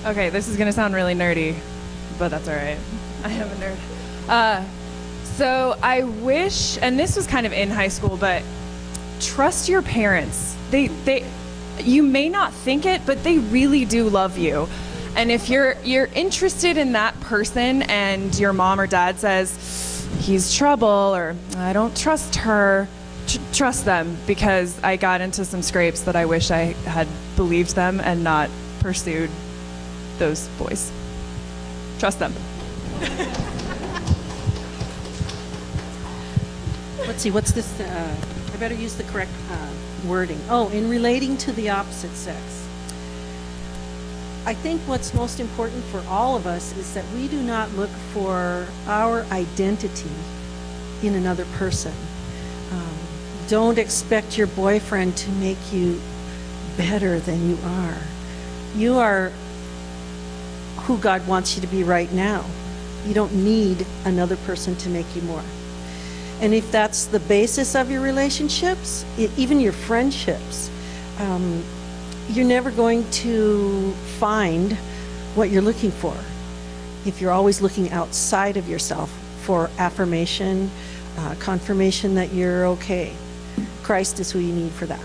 Okay, this is gonna sound really nerdy, but that's all right. I am a nerd. So I wish, and this was kind of in high school, but trust your parents. You may not think it, but they really do love you. And if you're interested in that person, and your mom or dad says he's trouble or I don't trust her, trust them, because I got into some scrapes that I wish I had believed them and not pursued those boys. Trust them. Let's see, what's this? I better use the correct wording. Oh, in relating to the opposite sex. I think what's most important for all of us is that we do not look for our identity in another person. Don't expect your boyfriend to make you better than you are. You are who God wants you to be right now. You don't need another person to make you more. And if that's the basis of your relationships, even your friendships, you're never going to find what you're looking for if you're always looking outside of yourself for affirmation, confirmation that you're okay. Christ is who you need for that.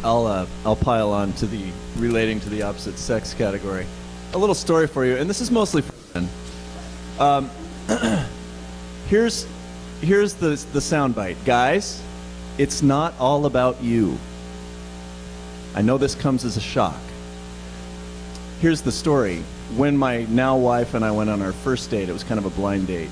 I'll pile on to the relating to the opposite sex category. A little story for you, and this is mostly for men. Here's the soundbite. Guys, it's not all about you. I know this comes as a shock. Here's the story. When my now wife and I went on our first date, it was kind of a blind date.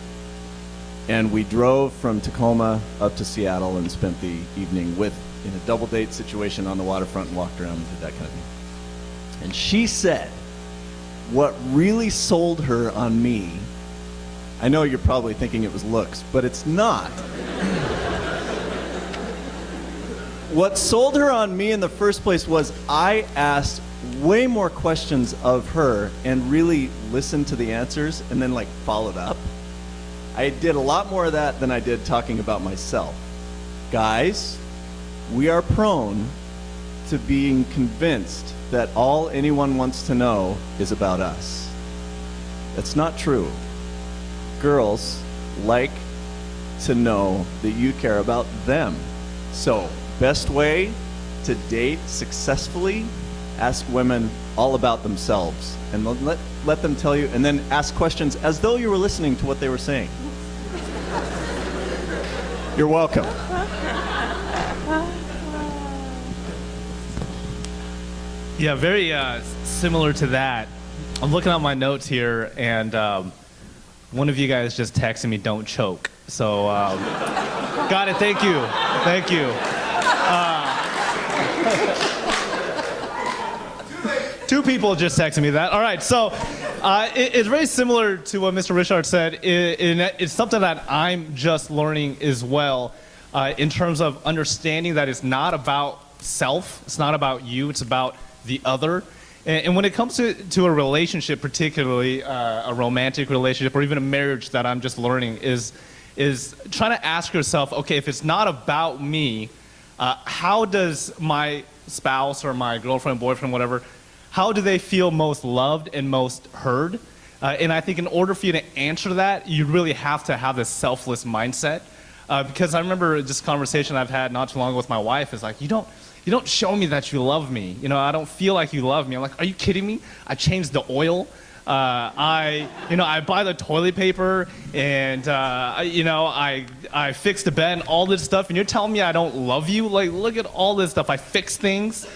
And we drove from Tacoma up to Seattle and spent the evening in a double date situation on the waterfront and walked around and did that kind of thing. And she said, what really sold her on me, I know you're probably thinking it was looks, but it's not. What sold her on me in the first place was I asked way more questions of her and really listened to the answers and then followed up. I did a lot more of that than I did talking about myself. Guys, we are prone to being convinced that all anyone wants to know is about us. That's not true. Girls like to know that you care about them. So, best way to date successfully, ask women all about themselves and let them tell you, and then ask questions as though you were listening to what they were saying. You're welcome. Yeah, very similar to that. I'm looking at my notes here, and one of you guys just texted me, "Don't choke." So, got it. Thank you. Thank you. Two people just texted me that. All right, so it's very similar to what Mr. Richard said. It's something that I'm just learning as well, in terms of understanding that it's not about self, it's not about you, it's about the other. And when it comes to a relationship, particularly a romantic relationship or even a marriage, that I'm just learning is trying to ask yourself, okay, if it's not about me, how does my spouse or my girlfriend, boyfriend, whatever, how do they feel most loved and most heard? And I think in order for you to answer that, you really have to have this selfless mindset. Because I remember this conversation I've had not too long ago with my wife is like, you don't show me that you love me. You know, I don't feel like you love me. I'm like, are you kidding me? I changed the oil. I buy the toilet paper, and I fix the bed and all this stuff, and you're telling me I don't love you? Like, look at all this stuff. I fix things.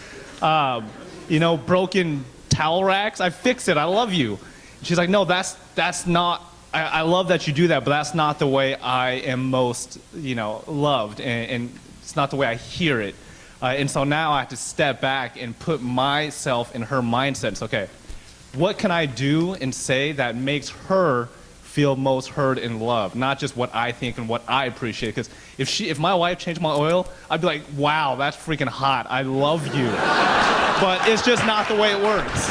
Broken towel racks. I fix it. I love you. She's like, no, that's not. I love that you do that, but that's not the way I am most, loved, and it's not the way I hear it. And so now I have to step back and put myself in her mindset. It's okay, what can I do and say that makes her feel most heard and loved, not just what I think and what I appreciate? Because if my wife changed my oil, I'd be like, wow, that's freaking hot. I love you. But it's just not the way it works.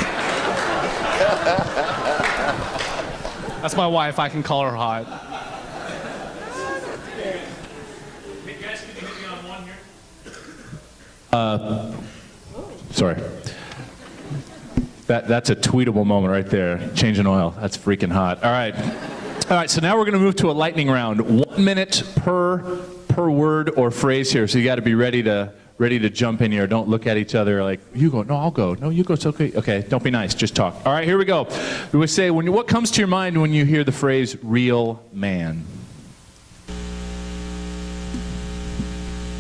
That's my wife. I can call her hot. Hey guys, can you hit me on one here? Sorry. That's a tweetable moment right there. Changing oil. That's freaking hot. All right. All right, so now we're going to move to a lightning round. 1 minute per word or phrase here. So you got to be ready to jump in here. Don't look at each other like, you go, no, I'll go. No, you go, it's okay. Okay, don't be nice, just talk. All right, here we go. We say, what comes to your mind when you hear the phrase real man?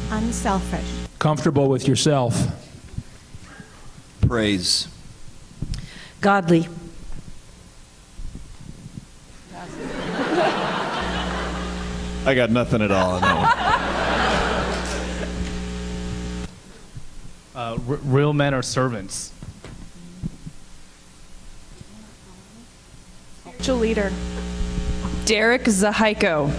Unselfish. Comfortable with yourself. Praise. Godly. I got nothing at all on that one. Real men are servants. Spiritual leader. Derek Zahaiko.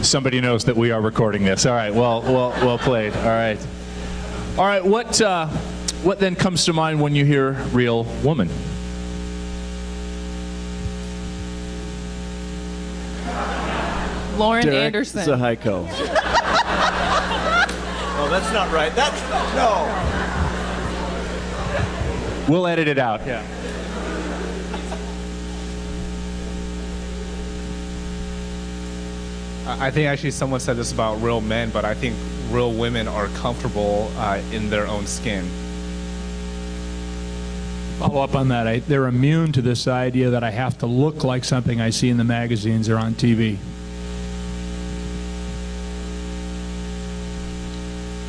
Somebody knows that we are recording this. All right, well played. All right. All right, what then comes to mind when you hear real woman? Lauren Derek Anderson. Zahaiko. Oh, that's not right. No. We'll edit it out. Yeah. I think actually someone said this about real men, but I think real women are comfortable in their own skin. Follow up on that. They're immune to this idea that I have to look like something I see in the magazines or on TV.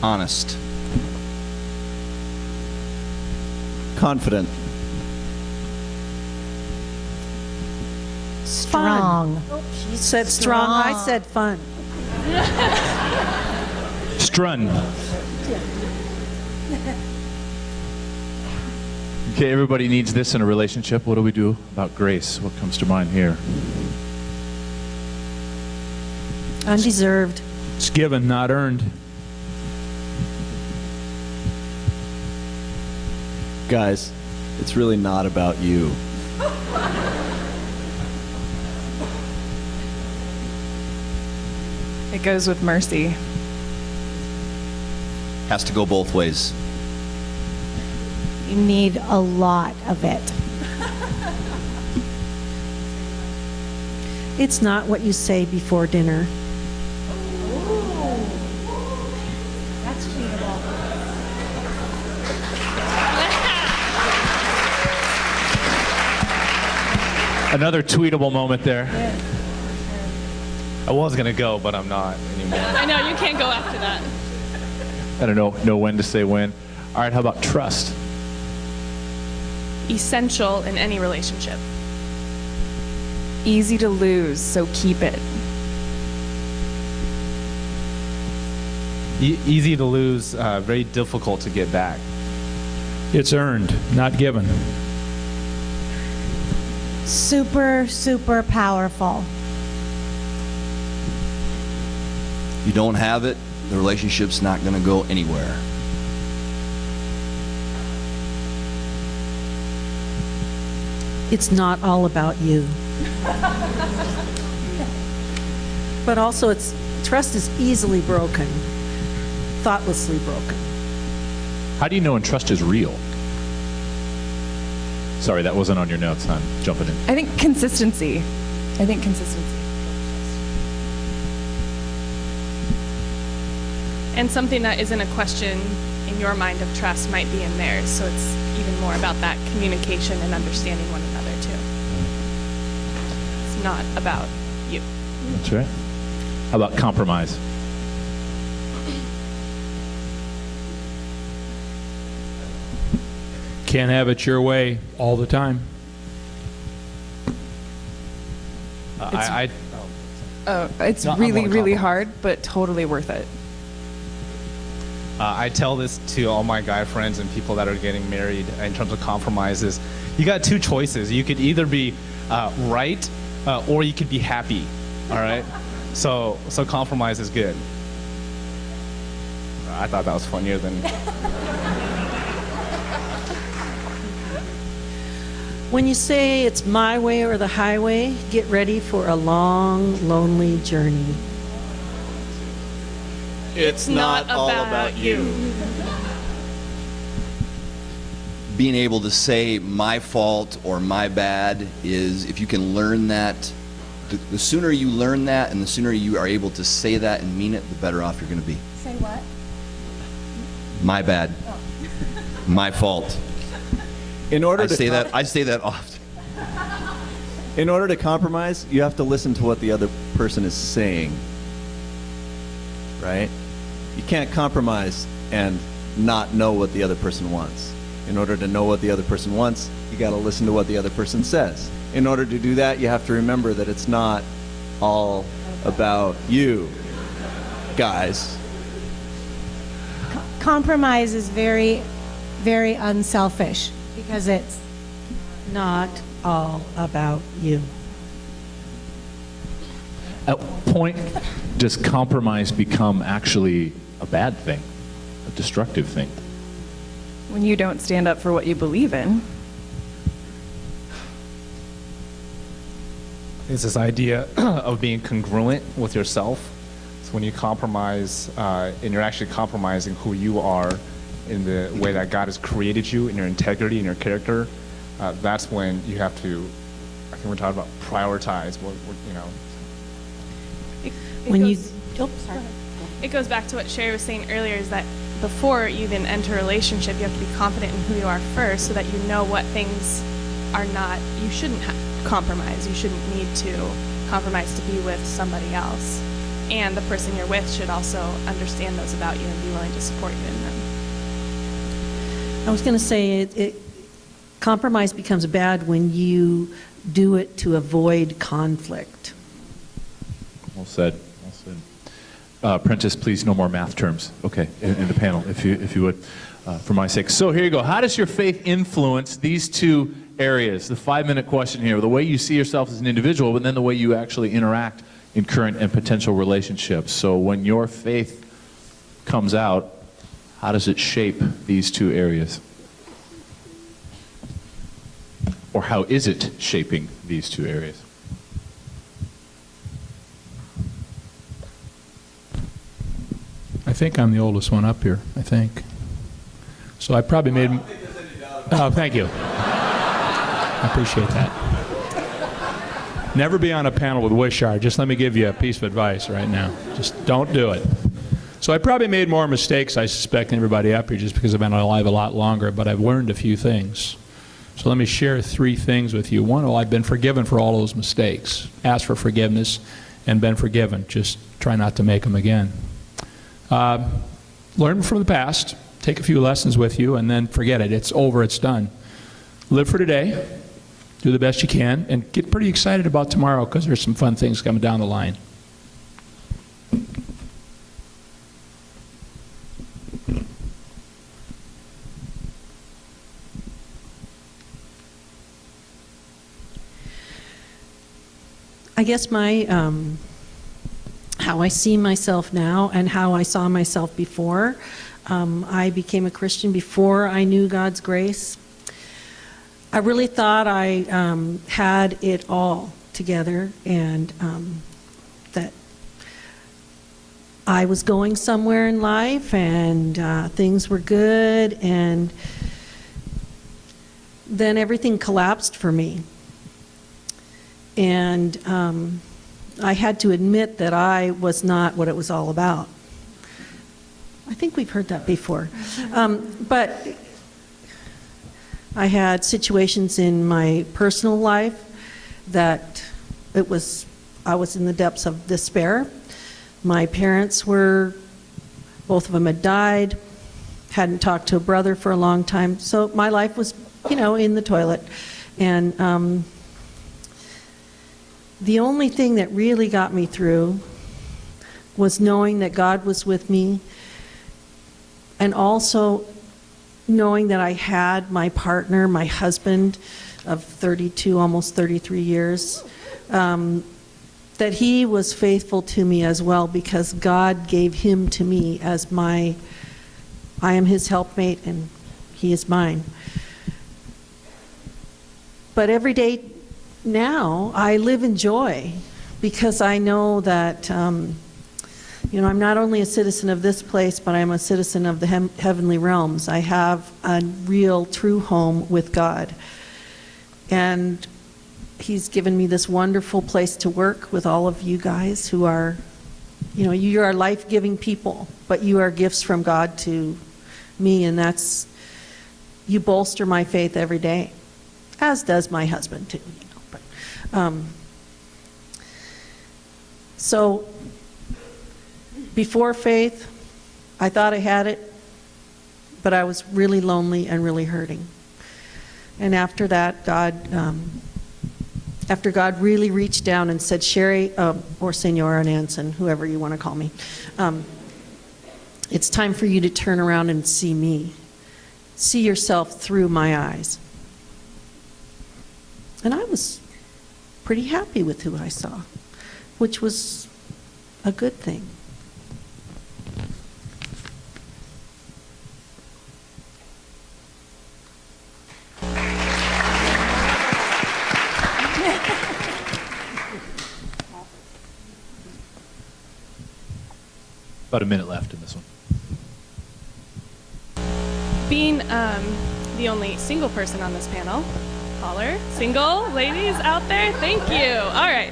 Honest. Confident. Strong. She said strong. I said fun. Strun. Okay, everybody needs this in a relationship. What do we do about grace? What comes to mind here? Undeserved. It's given, not earned. Guys, it's really not about you. It goes with mercy. Has to go both ways. You need a lot of it. It's not what you say before dinner. That's cheatable. Another tweetable moment there. I was gonna go, but I'm not anymore. I know, you can't go after that. I don't know when to say when. All right, how about trust? Essential in any relationship. Easy to lose, so keep it. Easy to lose, very difficult to get back. It's earned, not given. Super, super powerful. You don't have it, the relationship's not going to go anywhere. It's not all about you. But also, trust is easily broken, thoughtlessly broken. How do you know when trust is real? Sorry, that wasn't on your notes. I'm jumping in. I think consistency. And something that isn't a question in your mind of trust might be in theirs. So it's even more about that communication and understanding one another too. It's not about you. That's right. How about compromise? Can't have it your way all the time. It's No, I'm really, more really compromised. hard, but totally worth it. I tell this to all my guy friends and people that are getting married in terms of compromises. You got two choices. You could either be right or you could be happy. All right? So compromise is good. I thought that was funnier than. When you say it's my way or the highway, get ready for a long, lonely journey. It's not all about you. Being able to say my fault or my bad is, if you can learn that, the sooner you learn that and the sooner you are able to say that and mean it, the better off you're going to be. Say what? My bad. My fault. In order I to say that often. In order to compromise, you have to listen to what the other person is saying. Right? You can't compromise and not know what the other person wants. In order to know what the other person wants, you got to listen to what the other person says. In order to do that, you have to remember that it's not all about you, guys. Compromise is very, very unselfish because it's Not all about you. At what point does compromise become actually a bad thing, a destructive thing? When you don't stand up for what you believe in. It's this idea of being congruent with yourself. So when you compromise, and you're actually compromising who you are in the way that God has created you, in your integrity, in your character, that's when you have to, I think we're talking about prioritize what you know. When you, Sorry. It goes back to what Sherry was saying earlier, is that before you even enter a relationship, you have to be confident in who you are first so that you know what things are not, you shouldn't compromise. You shouldn't need to compromise to be with somebody else. And the person you're with should also understand those about you and be willing to support you in them. I was going to say, compromise becomes bad when you do it to avoid conflict. Well said. Well said. Prentice, please, no more math terms. Okay, in the panel, if you would, for my sake. So here you go. How does your faith influence these two areas? The 5-minute question here: the way you see yourself as an individual, but then the way you actually interact in current and potential relationships. So when your faith comes out, how does it shape these two areas? Or how is it shaping these two areas? I think I'm the oldest one up here, I think. So I probably made... Oh, thank you. I appreciate that. Never be on a panel with Wishart. Just let me give you a piece of advice right now. Just don't do it. So I probably made more mistakes, I suspect, than everybody up here just because I've been alive a lot longer, but I've learned a few things. So let me share 3 things with you. One, well, I've been forgiven for all those mistakes. Ask for forgiveness and been forgiven. Just try not to make them again. Learn from the past. Take a few lessons with you and then forget it. It's over. It's done. Live for today. Do the best you can. And get pretty excited about tomorrow because there's some fun things coming down the line. I guess my, how I see myself now and how I saw myself before. I became a Christian before I knew God's grace. I really thought I had it all together and that I was going somewhere in life and things were good, and then everything collapsed for me. And I had to admit that I was not what it was all about. I think we've heard that before. But I had situations in my personal life that I was in the depths of despair. My parents were, both of them had died, hadn't talked to a brother for a long time, so my life was, in the toilet. And the only thing that really got me through was knowing that God was with me, and also knowing that I had my partner, my husband of 32, almost 33 years, that he was faithful to me as well, because God gave him to me as I am his helpmate and he is mine. But every day now I live in joy, because I know that You know, I'm not only a citizen of this place, but I'm a citizen of the heavenly realms. I have a real, true home with God. And He's given me this wonderful place to work with all of you guys who are, you know, you are life-giving people, but you are gifts from God to me, and that's, you bolster my faith every day, as does my husband too, you know. But, so, before faith, I thought I had it, but I was really lonely and really hurting. And after that, after God really reached down and said, Sherry, or Senora Nansen, whoever you want to call me, it's time for you to turn around and see me. See yourself through my eyes. And I was pretty happy with who I saw, which was a good thing. About a minute left in this one. Being the only single person on this panel, caller, single ladies out there, thank you. All right.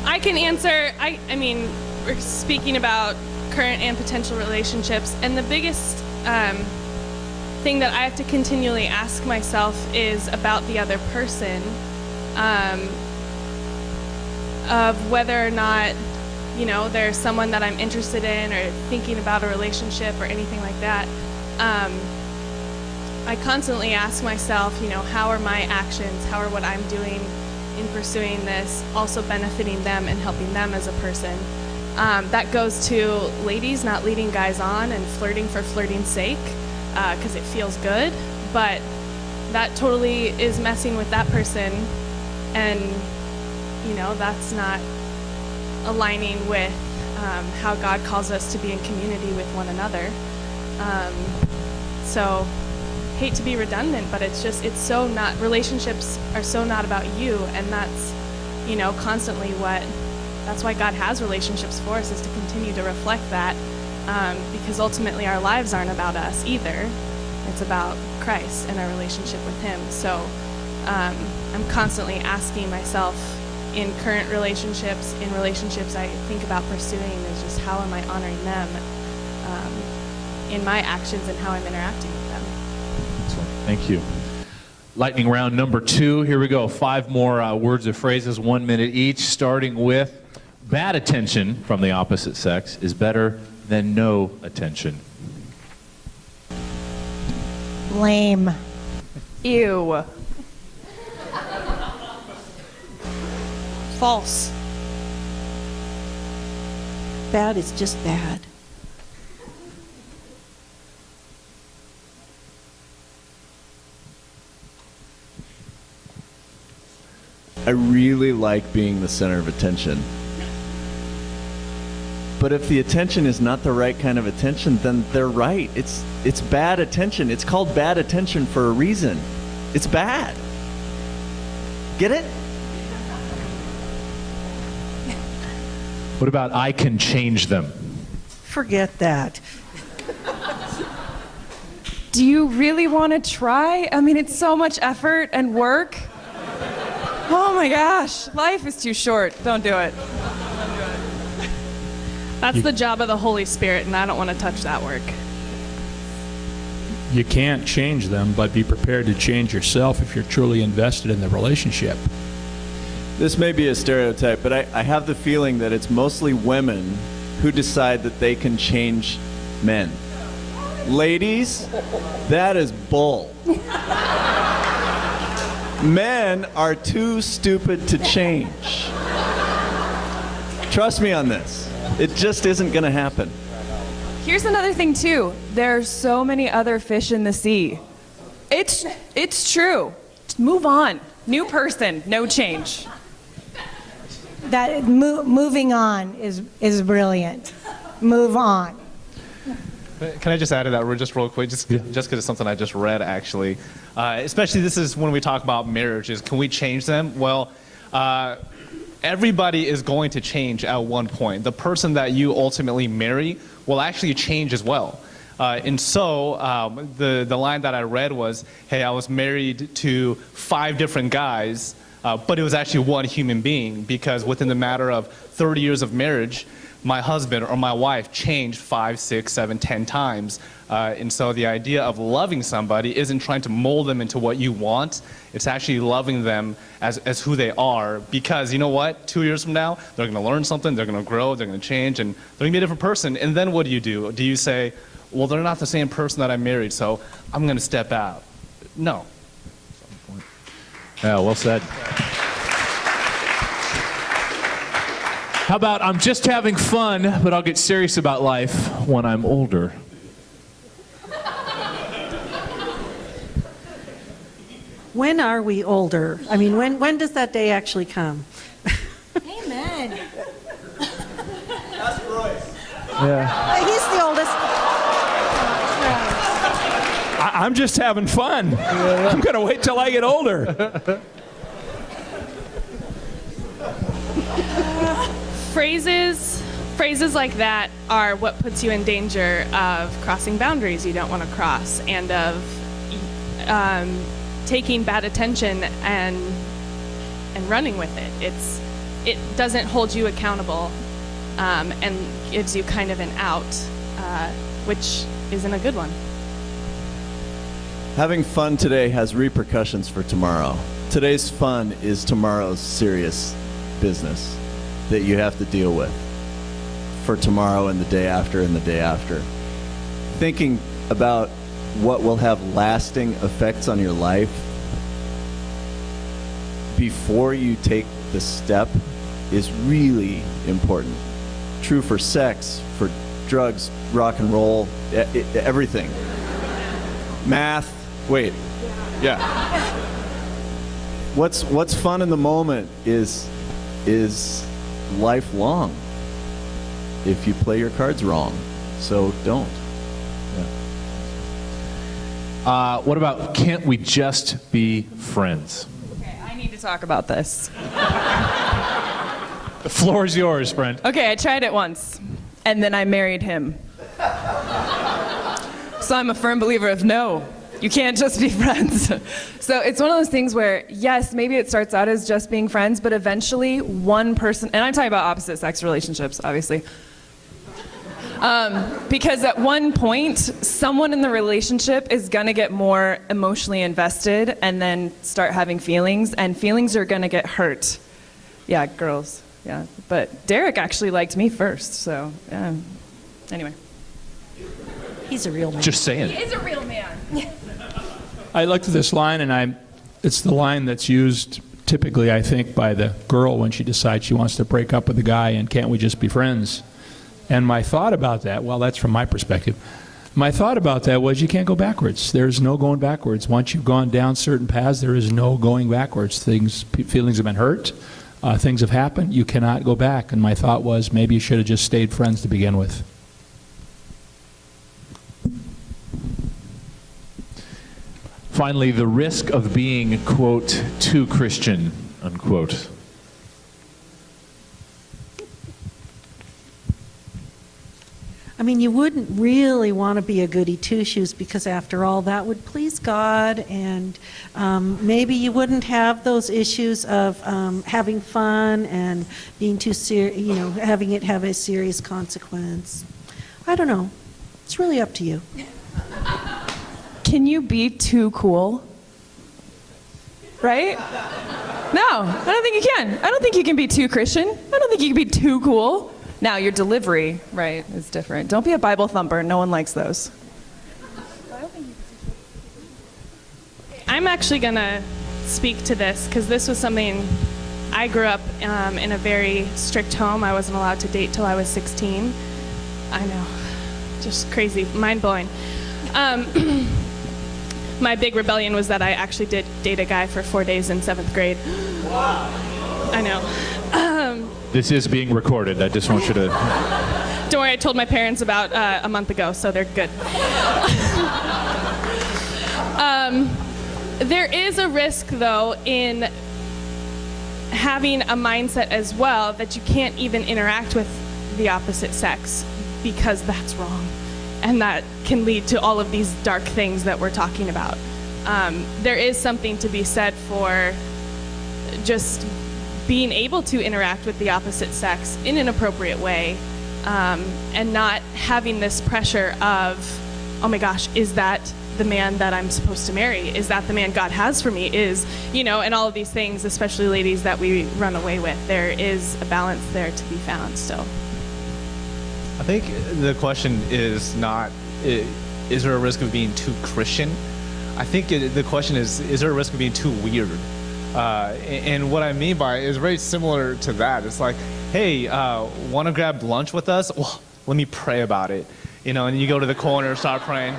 I can answer, I mean, we're speaking about current and potential relationships, and the biggest thing that I have to continually ask myself is about the other person, of whether or not, you know, there's someone that I'm interested in or thinking about a relationship or anything like that. I constantly ask myself, you know, how are my actions, how are what I'm doing in pursuing this also benefiting them and helping them as a person? That goes to ladies not leading guys on and flirting for flirting's sake, because it feels good, but that totally is messing with that person, and you know, that's not aligning with how God calls us to be in community with one another. So, hate to be redundant, but it's just, it's so not, relationships are so not about you, and that's, you know, constantly that's why God has relationships for us, is to continue to reflect that, because ultimately our lives aren't about us either. It's about Christ and our relationship with Him. So, I'm constantly asking myself, in current relationships, in relationships I think about pursuing, is just how am I honoring them in my actions and how I'm interacting with them. Excellent. Thank you. Lightning round number 2. Here we go. 5 more words or phrases, 1 minute each, starting with bad attention from the opposite sex is better than no attention. Lame. Ew. False. Bad is just bad. I really like being the center of attention. But if the attention is not the right kind of attention, then they're right. It's bad attention. It's called bad attention for a reason. It's bad. Get it? What about I can change them? Forget that. Do you really want to try? I mean, it's so much effort and work. Oh my gosh, life is too short. Don't do it. That's the job of the Holy Spirit, and I don't want to touch that work. You can't change them, but be prepared to change yourself if you're truly invested in the relationship. This may be a stereotype, but I have the feeling that it's mostly women who decide that they can change men. Ladies, that is bull. Men are too stupid to change. Trust me on this. It just isn't going to happen. Here's another thing too. There are so many other fish in the sea. It's true. Just move on. New person, no change. That moving on is brilliant. Move on. Can I just add to that just real quick, just because it's something I just read actually. Especially this is when we talk about marriages. Can we change them? Well, everybody is going to change at one point. The person that you ultimately marry will actually change as well. And so the line that I read was, hey, I was married to 5 different guys, but it was actually one human being, because within the matter of 30 years of marriage, my husband or my wife changed 5, 6, 7, 10 times. And so the idea of loving somebody isn't trying to mold them into what you want. It's actually loving them as who they are, because you know what? 2 years from now, they're going to learn something, they're going to grow, they're going to change, and they're going to be a different person. And then what do? Do you say, well, they're not the same person that I married, so I'm going to step out? No. Yeah, well said. How about, I'm just having fun, but I'll get serious about life when I'm older? When are we older? I mean, when does that day actually come? Amen. Yeah. He's the oldest. I'm just having fun. I'm going to wait till I get older. Phrases like that are what puts you in danger of crossing boundaries you don't want to cross, and of taking bad attention and running with it. It doesn't hold you accountable, and gives you kind of an out, which isn't a good one. Having fun today has repercussions for tomorrow. Today's fun is tomorrow's serious business that you have to deal with for tomorrow and the day after and the day after. Thinking about what will have lasting effects on your life before you take the step is really important. True for sex, for drugs, rock and roll, everything. Math. Wait. Yeah. What's fun in the moment is lifelong if you play your cards wrong. So don't. What about, can't we just be friends? Okay, I need to talk about this. The floor is yours, friend. Okay, I tried it once, and then I married him. So I'm a firm believer of no, you can't just be friends. So it's one of those things where, yes, maybe it starts out as just being friends, but eventually one person, and I'm talking about opposite sex relationships, obviously. Because at one point, someone in the relationship is gonna get more emotionally invested and then start having feelings, and feelings are gonna get hurt. Yeah, girls, yeah. But Derek actually liked me first, so anyway. He's a real man. Just saying. He is a real man. I looked at this line, and it's the line that's used typically, I think, by the girl when she decides she wants to break up with a guy, and can't we just be friends? And my thought about that, well, that's from my perspective. My thought about that was you can't go backwards. There's no going backwards. Once you've gone down certain paths, there is no going backwards. Feelings have been hurt. Things have happened. You cannot go back. And my thought was maybe you should have just stayed friends to begin with. Finally, the risk of being, quote, too Christian, unquote. I mean, you wouldn't really want to be a goody two-shoes, because after all, that would please God, and maybe you wouldn't have those issues of having fun and being too serious, having it have a serious consequence. I don't know. It's really up to you. Can you be too cool? Right? No, I don't think you can. I don't think you can be too Christian. I don't think you can be too cool. Now, your delivery, right, is different. Don't be a Bible thumper. No one likes those. I'm actually going to speak to this, because this was something I grew up in a very strict home. I wasn't allowed to date till I was 16. I know, just crazy, mind-blowing. My big rebellion was that I actually did date a guy for 4 days in 7th grade. Wow. I know. This is being recorded. I just want you to... Don't worry, I told my parents about a month ago, so they're good. There is a risk, though, in having a mindset as well that you can't even interact with the opposite sex because that's wrong. And that can lead to all of these dark things that we're talking about. There is something to be said for just being able to interact with the opposite sex in an appropriate way, and not having this pressure of, oh my gosh, is that the man that I'm supposed to marry? Is that the man God has for me? And all of these things, especially ladies that we run away with. There is a balance there to be found still. I think the question is not, is there a risk of being too Christian? I think the question is there a risk of being too weird? And what I mean by it is very similar to that. It's like, hey, want to grab lunch with us? Well, let me pray about it. And you go to the corner, start praying.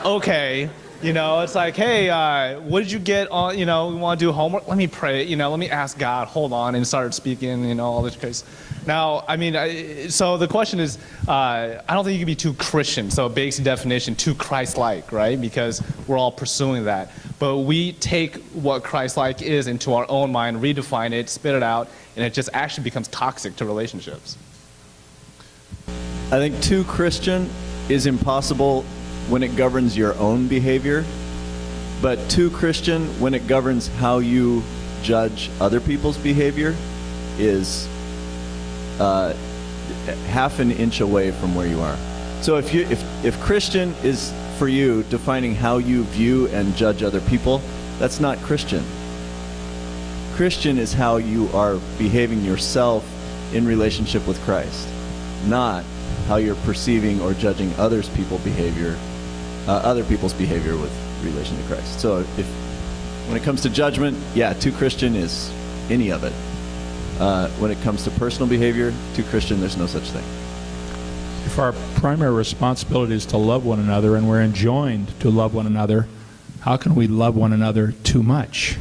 Okay. It's like, hey, what did you get on, we want to do homework? Let me pray, let me ask God, hold on, and start speaking, all this case. Now, so the question is, I don't think you can be too Christian, so basic definition, too Christ-like, right? Because we're all pursuing that. But we take what Christ-like is into our own mind, redefine it, spit it out, and it just actually becomes toxic to relationships. I think too Christian is impossible when it governs your own behavior, but too Christian when it governs how you judge other people's behavior is half an inch away from where you are. So if Christian is for you defining how you view and judge other people, that's not Christian. Christian is how you are behaving yourself in relationship with Christ, not how you're perceiving or judging other people's behavior with relation to Christ. So when it comes to judgment, yeah, too Christian is any of it. When it comes to personal behavior, too Christian, there's no such thing. If our primary responsibility is to love one another and we're enjoined to love one another, how can we love one another too much?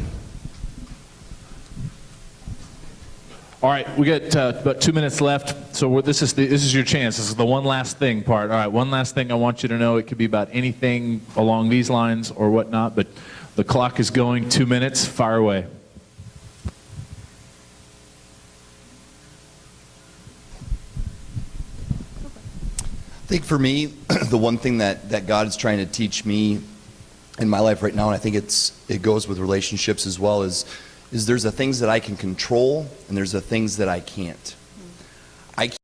All right, we got about 2 minutes left, so this is your chance. This is the one last thing part. All right, one last thing I want you to know. It could be about anything along these lines or whatnot, but the clock is going. 2 minutes. Fire away. I think for me, the one thing that God is trying to teach me in my life right now, and I think it goes with relationships as well, is there's the things that I can control and there's the things that I can't.